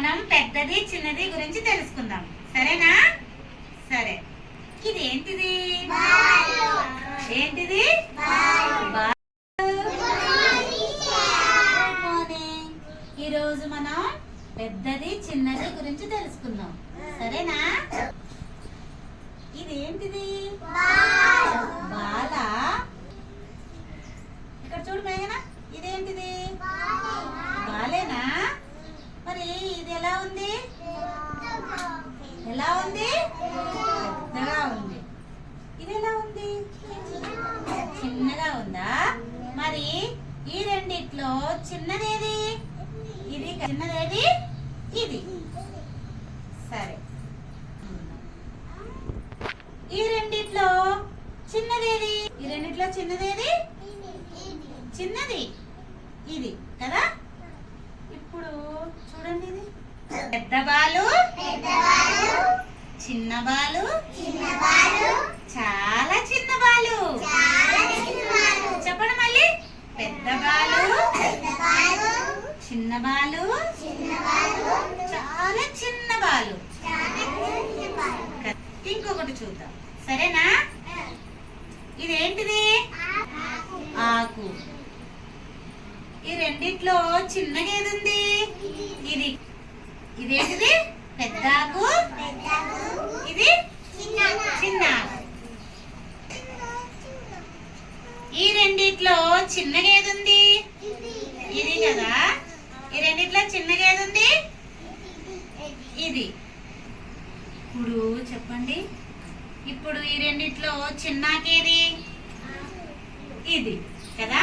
మనం పెద్దది చిన్నది గురించి తెలుసుకుందాం, సరేనా? సరే, ఇది ఏంటిది? ఏంటిది? ఈరోజు మనం పెద్దది చిన్నది గురించి తెలుసుకుందాం, సరేనా? ఇది ఏంటిది? బాల. ఇక్కడ చూడు మేఘనా, ఇదేంటిది? బాలేనా? మరి ఇది ఎలా ఉంది? ఎలా ఉంది? పెద్దగా ఉంది. ఇది ఎలా ఉంది? చిన్నగా ఉందా? మరి ఈ రెండిట్లో చిన్నదేది? ఇది చిన్నదేది? ఇది. సరే, ఈ రెండిట్లో చిన్నదేది? ఈ రెండిట్లో చిన్నదేది? చిన్నది ఇది కదా. ఇప్పుడు చూడండి, ఇది పెద్ద బాలు, చిన్న బాలు, చాలా చిన్న బాలు. చెప్పండి మళ్ళీ. పెద్ద బాలు, చిన్న బాలు, చాలా చిన్న బాలు. ఇంకొకటి చూద్దాం, సరేనా? ఇదేంటిది? ఆకు. ఈ రెండిట్లో చిన్నగా ఏది ఉంది? ఇది. ఇదేంటిది? పెద్ద ఆకు, ఇది చిన్న ఆకు. ఈ రెండిట్లో చిన్నగా ఏది ఉంది? ఇది కదా. ఈ రెండిట్లో చిన్నగా ఏది ఉంది? ఇది. ఇప్పుడు చెప్పండి, ఇప్పుడు ఈ రెండిట్లో చిన్నకేది? ఇది కదా.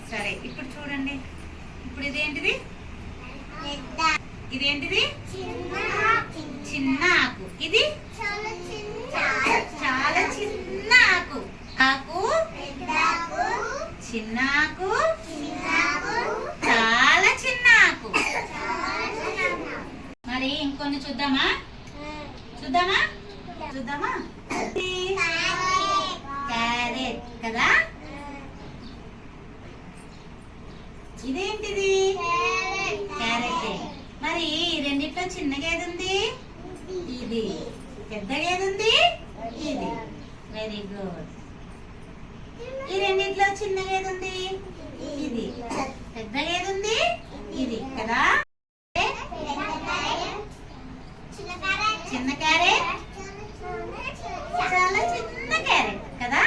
సరే, ఇప్పుడు చూడండి, ఇప్పుడు ఇదేంటిది? ఇదేంటిది? చిన్న ఆకు. ఇది చాలా చిన్న ఆకు. ఆకు, చిన్న ఆకు, చాలా చిన్న ఆకు. మరి ఇంకొన్ని చూద్దామా? చూద్దామా? చూద్దామా? క్యారెట్ కదా. ఇదేంటిది? క్యారెట్. మరి ఈ రెండిట్లో చిన్నగా ఏది ఉంది? ఇది. పెద్దగా ఏది ఉంది? ఇది. Very good. ఈ రెండిట్లో చిన్నగా ఏది ఉంది? ఇది. పెద్దగా ఏది ఉంది? ఇది కదా. చిన్న క్యారెట్, చాలా చిన్న క్యారెట్ కదా.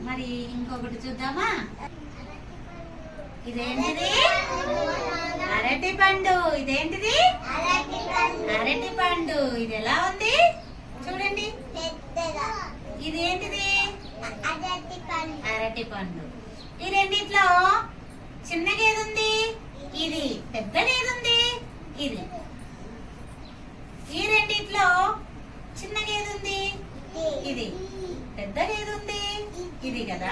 మరి ఇంకొకటి చూద్దామా? ఇదేంటిది? అరటి పండు. ఇదేంటిది? అరటి పండు. ఇది ఎలా ఉంది? చూడండి. ఇదేంటిది? అరటి పండు. ఈ రెండిట్లో చిన్నగా ఏది ఉంది? ఇది. పెద్దగా ఏది ఉంది? ఇది. ఈ రెండిట్లో చిన్నగా ఏది ఉంది? ఇది. పెద్దగా ఏది ఉంది? ఇది కదా.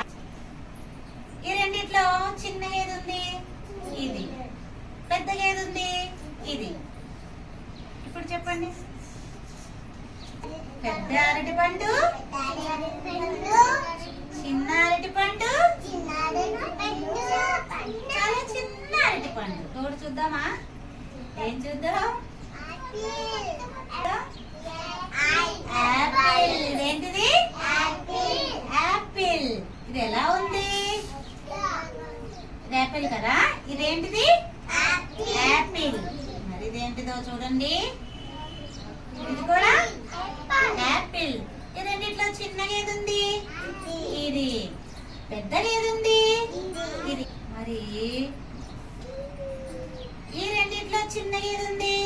ఈ రెండిట్లో చిన్నగా ఏది ఉంది? ఇది. పెద్దగా ఏది ఉంది? ఇది. ఇప్పుడు చెప్పండి. పెద్ద అరటి పండు, చిన్న అరటి పండు, చాలా చిన్న అరటి పండు. తోడు చూద్దామా? ఏం చూద్దాం? యాపిల్. ఇదేంటిది? యాపిల్. ఇది ఎలా ఉంది? యాపిల్ కదా. ఇదేంటిది? యాపిల్. మరి ఇదేంటిదో చూడండి. ఇది కూడా యాపిల్. ఈ రెండిట్లో చిన్నగా ఏది ఉంది? ఇది. పెద్దగా ఏది ఉంది? ఇది. మరి ఈ రెండిట్లో చిన్నగా ఏది ఉంది?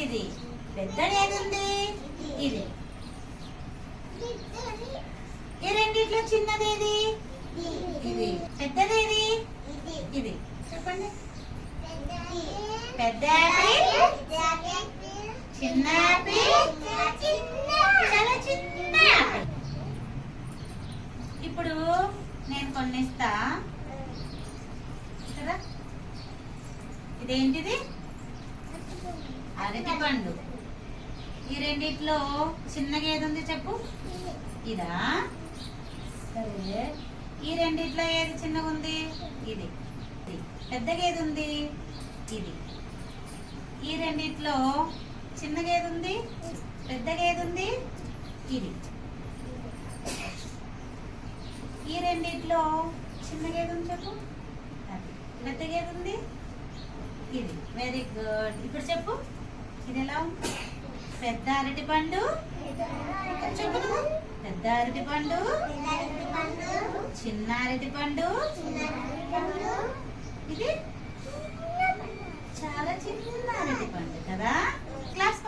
ఇది. పెద్దగా ఏది ఉంది? ఇది. ఈ రెండిట్లో చిన్నదేది? ఇది. పెద్దదేది? ఇది. చెప్పండి. పెద్ద యాపిల్, చిన్న యాపిల్, చాలా చిన్న యాపిల్. ఇప్పుడు నేను కొన్ని ఇస్తా కదా. ఇదేంటిది? అరటి పండు. ఈ రెండిట్లో చిన్నగా ఏది ఉంది చెప్పు? ఇదా. సరే, ఈ రెండిట్లో ఏది చిన్నగా ఉంది? ఇది. పెద్దగా ఏది ఉంది? ఇది. ఈ రెండిట్లో చిన్న గేదె ఉంది, పెద్ద గేదె ఉంది. ఇది ఈ రెండిట్లో చిన్న గేదె ఉంది చెప్పు. అది పెద్ద గేదె ఉంది. ఇది వెరీ గుడ్. ఇప్పుడు చెప్పు ఇది ఎలా ఉంది? పెద్ద అరటి పండు చెప్పు నువ్వు. పెద్ద అరటి పండు, చిన్న అరటి పండు, ఇది చాలా చిన్న అరటి పండు కదా. క్లాస్